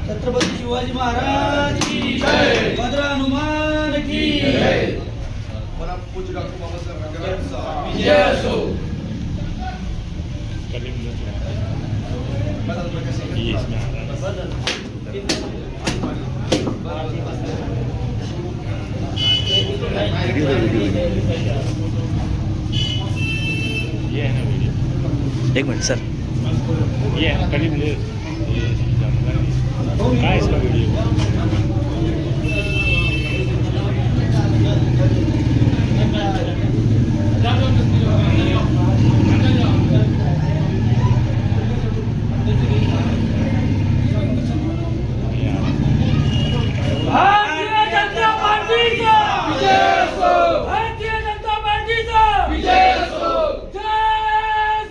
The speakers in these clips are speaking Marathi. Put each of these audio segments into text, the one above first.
छत्रपती शिवाजी महाराज की जय, भद्र हनुमान की जय, परम पूज्य डॉक्टर बाबासाहेब आंबेडकरांचा विजय असो। एक मिनट सर, ये है करीब क्या है इसका वीडियो? भारतीय जनता पार्टीचा विजय असो, भारतीय जनता पार्टीचा विजय असो। जय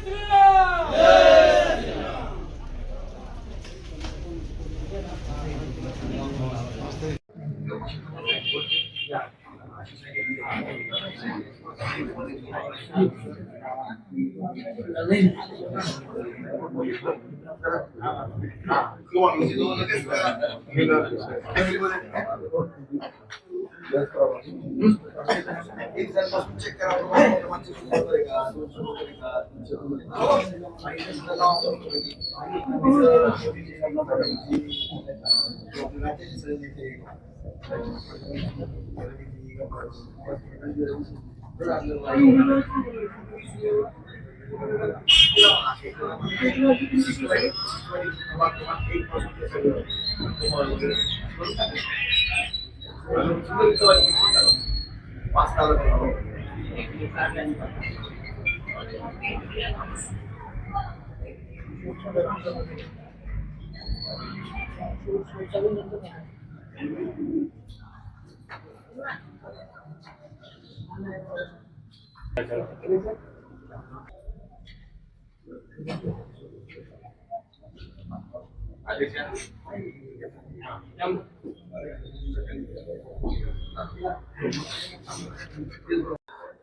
श्रीराम, जय श्रीराम।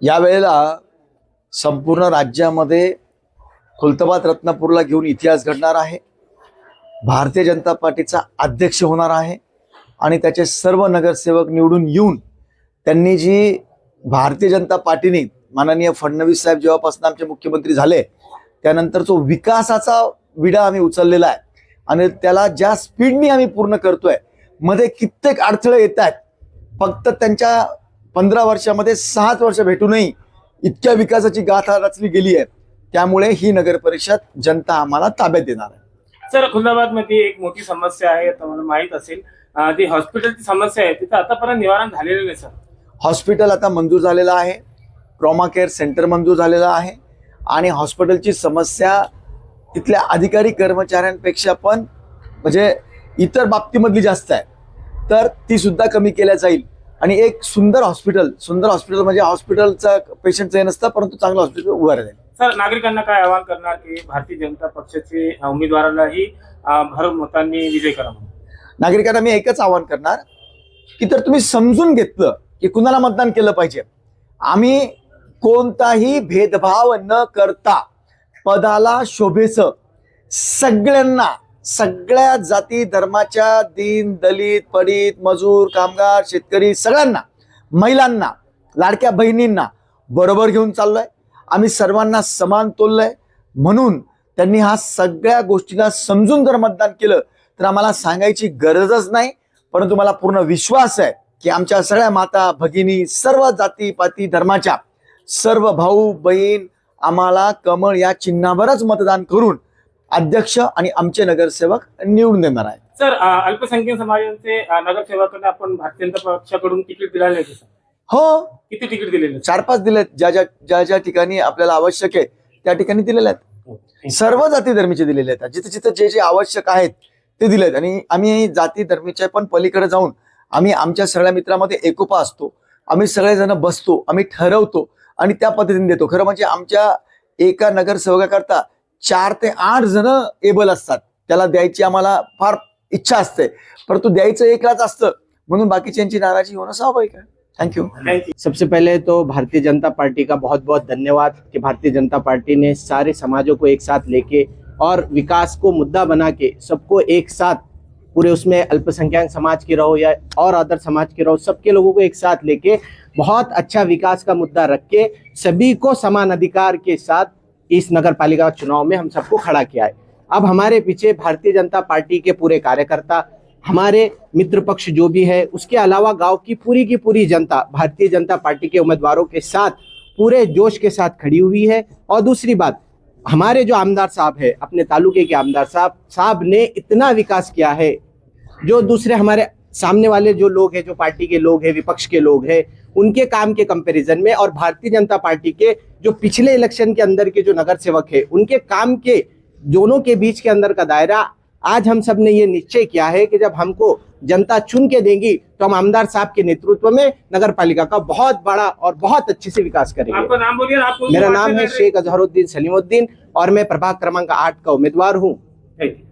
यावेळेला संपूर्ण राज्यामध्ये खुलताबाद रत्नापूरला घेऊन इतिहास घडणार आहे। भारतीय जनता पार्टीचा अध्यक्ष होणार आहे आणि त्याचे सर्व नगरसेवक निवडून येऊन त्यांनी जी भारतीय जनता पार्टीने माननीय फडणवीस साहेब जेव्हापासून आमचे मुख्यमंत्री झाले त्यानंतर जो विकासाचा विडा आम्ही उचललेला आहे आणि त्याला ज्या स्पीडने आम्ही पूर्ण करतोय, मध्ये कित्येक अडथळे येत आहेत। फक्त त्यांच्या 15 वर्षामध्ये 6 वर्ष भेटूनही इतक्या विकासाची गाथा रचली गेली आहे। त्यामुळे ही नगर परिषद जनता आम्हाला ताब्यात देणार आहे। सर, खुलताबाद मध्ये एक मोठी समस्या आहे, तुम्हाला माहित असेल, ती हॉस्पिटलची समस्या आहे। तिथं आतापर्यंत निवारण झालेलं नाही सर। हॉस्पिटल आता मंजूर झालेलं आहे, ट्रॉमा केअर सेंटर मंजूर झालेलं आहे आणि हॉस्पिटलची समस्या तिथल्या अधिकारी कर्मचाऱ्यांपेक्षा पण म्हणजे इतर बाबतीमधली जास्त आहे, तर ती सुद्धा कमी केल्या जाईल। आणि एक सुंदर हॉस्पिटल म्हणजे हॉस्पिटलचा पेशंटचं हे नसतं, परंतु चांगलं हॉस्पिटल उभं राहील। सर, नागरिकांना काय आवाहन करणार की भारतीय जनता पक्षाचे उमेदवारालाही भरम मतांनी विजय करा? नागरिकांना मी एकच आवाहन करणार की तर तुम्ही समजून घेतलं की कुणाला मतदान केलं पाहिजे। आम्ही कोणताही भेदभाव न करता पदाला शोभेचं सगळ्यांना, सगळ्या जाती धर्माच्या, दीन दलित पडित मजूर कामगार शेतकरी सगळ्यांना, महिलांना, लाडक्या बहिणींना बरोबर घेऊन चाललोय। आम्ही सर्वांना समान तोललंय, म्हणून त्यांनी हा सगळ्या गोष्टीला समजून जर मतदान केलं तर आम्हाला सांगायची गरजच नाही। परंतु मला पूर्ण विश्वास आहे की आमच्या सगळ्या माता भगिनी, सर्व जाती पाती धर्माच्या सर्व भाऊ बहीण आम्हाला कमळ या चिन्हावरच मतदान करून अध्यक्ष आणि आमचे नगरसेवक निवडून देणार आहे। सर, अल्पसंख्याक समाजाचे नगरसेवकांना आपण भारतीय जनता पक्षाकडून तिकीट दिलेलं आहे सर? हो, किती तिकीट दिलेले? 4-5 दिलेत। ज्या ठिकाणी आपल्याला आवश्यक आहे त्या ठिकाणी दिलेले आहेत। सर्व जाती धर्मीचे दिलेले आहेत, जिथे जिथे जे जे आवश्यक आहेत ते दिलेत। आणि आम्ही जाती धर्मीच्या पण पलीकडे जाऊन आम्ही आमच्या सगळ्या मित्रांमध्ये एकोपा असतो, आम्ही सगळेजण बसतो, आम्ही ठरवतो आणि त्या पद्धतीने देतो. खरं म्हणजे आमच्या एका नगरसेवकाकरता 4 ते 8 जण एबल असतात, त्याला द्यायची आम्हाला फार इच्छा असते, परंतु द्यायचं एकलाच असतं, म्हणून बाकीच्यांची नाराजी होणं स्वाभाविक आहे. थँक्यू. थँक्यू. सबसे पहले तो भारतीय जनता पार्टी का बहुत बहुत धन्यवाद कि भारतीय जनता पार्टी ने सारे समाजों को एक साथ लेके और विकास को मुद्दा बना के सबको एक साथ, पूरे उसमें अल्पसंख्यक समाज के रहो या और अदर समाज के रहो, सबके लोगों को एक साथ लेके बहुत अच्छा विकास का मुद्दा रख के सभी को समान अधिकार के साथ इस नगर पालिका चुनाव में हम सबको खड़ा किया है. अब हमारे पीछे भारतीय जनता पार्टी के पूरे कार्यकर्ता, हमारे मित्र पक्ष जो भी है, उसके अलावा गांव की पूरी जनता भारतीय जनता पार्टी के उम्मीदवारों के साथ पूरे जोश के साथ खड़ी हुई है. और दूसरी बात, हमारे जो आमदार साहब है, अपने तालुके के आमदार साहब ने इतना विकास किया है, जो दूसरे हमारे सामने वाले जो लोग हैं, जो पार्टी के लोग हैं, विपक्ष के लोग हैं, उनके काम के कंपैरिजन में और भारतीय जनता पार्टी के जो पिछले इलेक्शन के अंदर के जो नगर सेवक है, उनके काम के दोनों के बीच के अंदर का दायरा, आज हम सब ने ये निश्चय किया है कि जब हमको जनता चुन के देंगी तो हम आमदार साहब के नेतृत्व में नगर पालिका का बहुत बड़ा और बहुत अच्छे से विकास आपका करेंगे. नाम बोलिए. आप मेरा नाम है शेख अजहरुद्दीन सलीमुद्दीन और मैं प्रभाग क्रमांक 8 का उम्मीदवार हूँ. Thank you.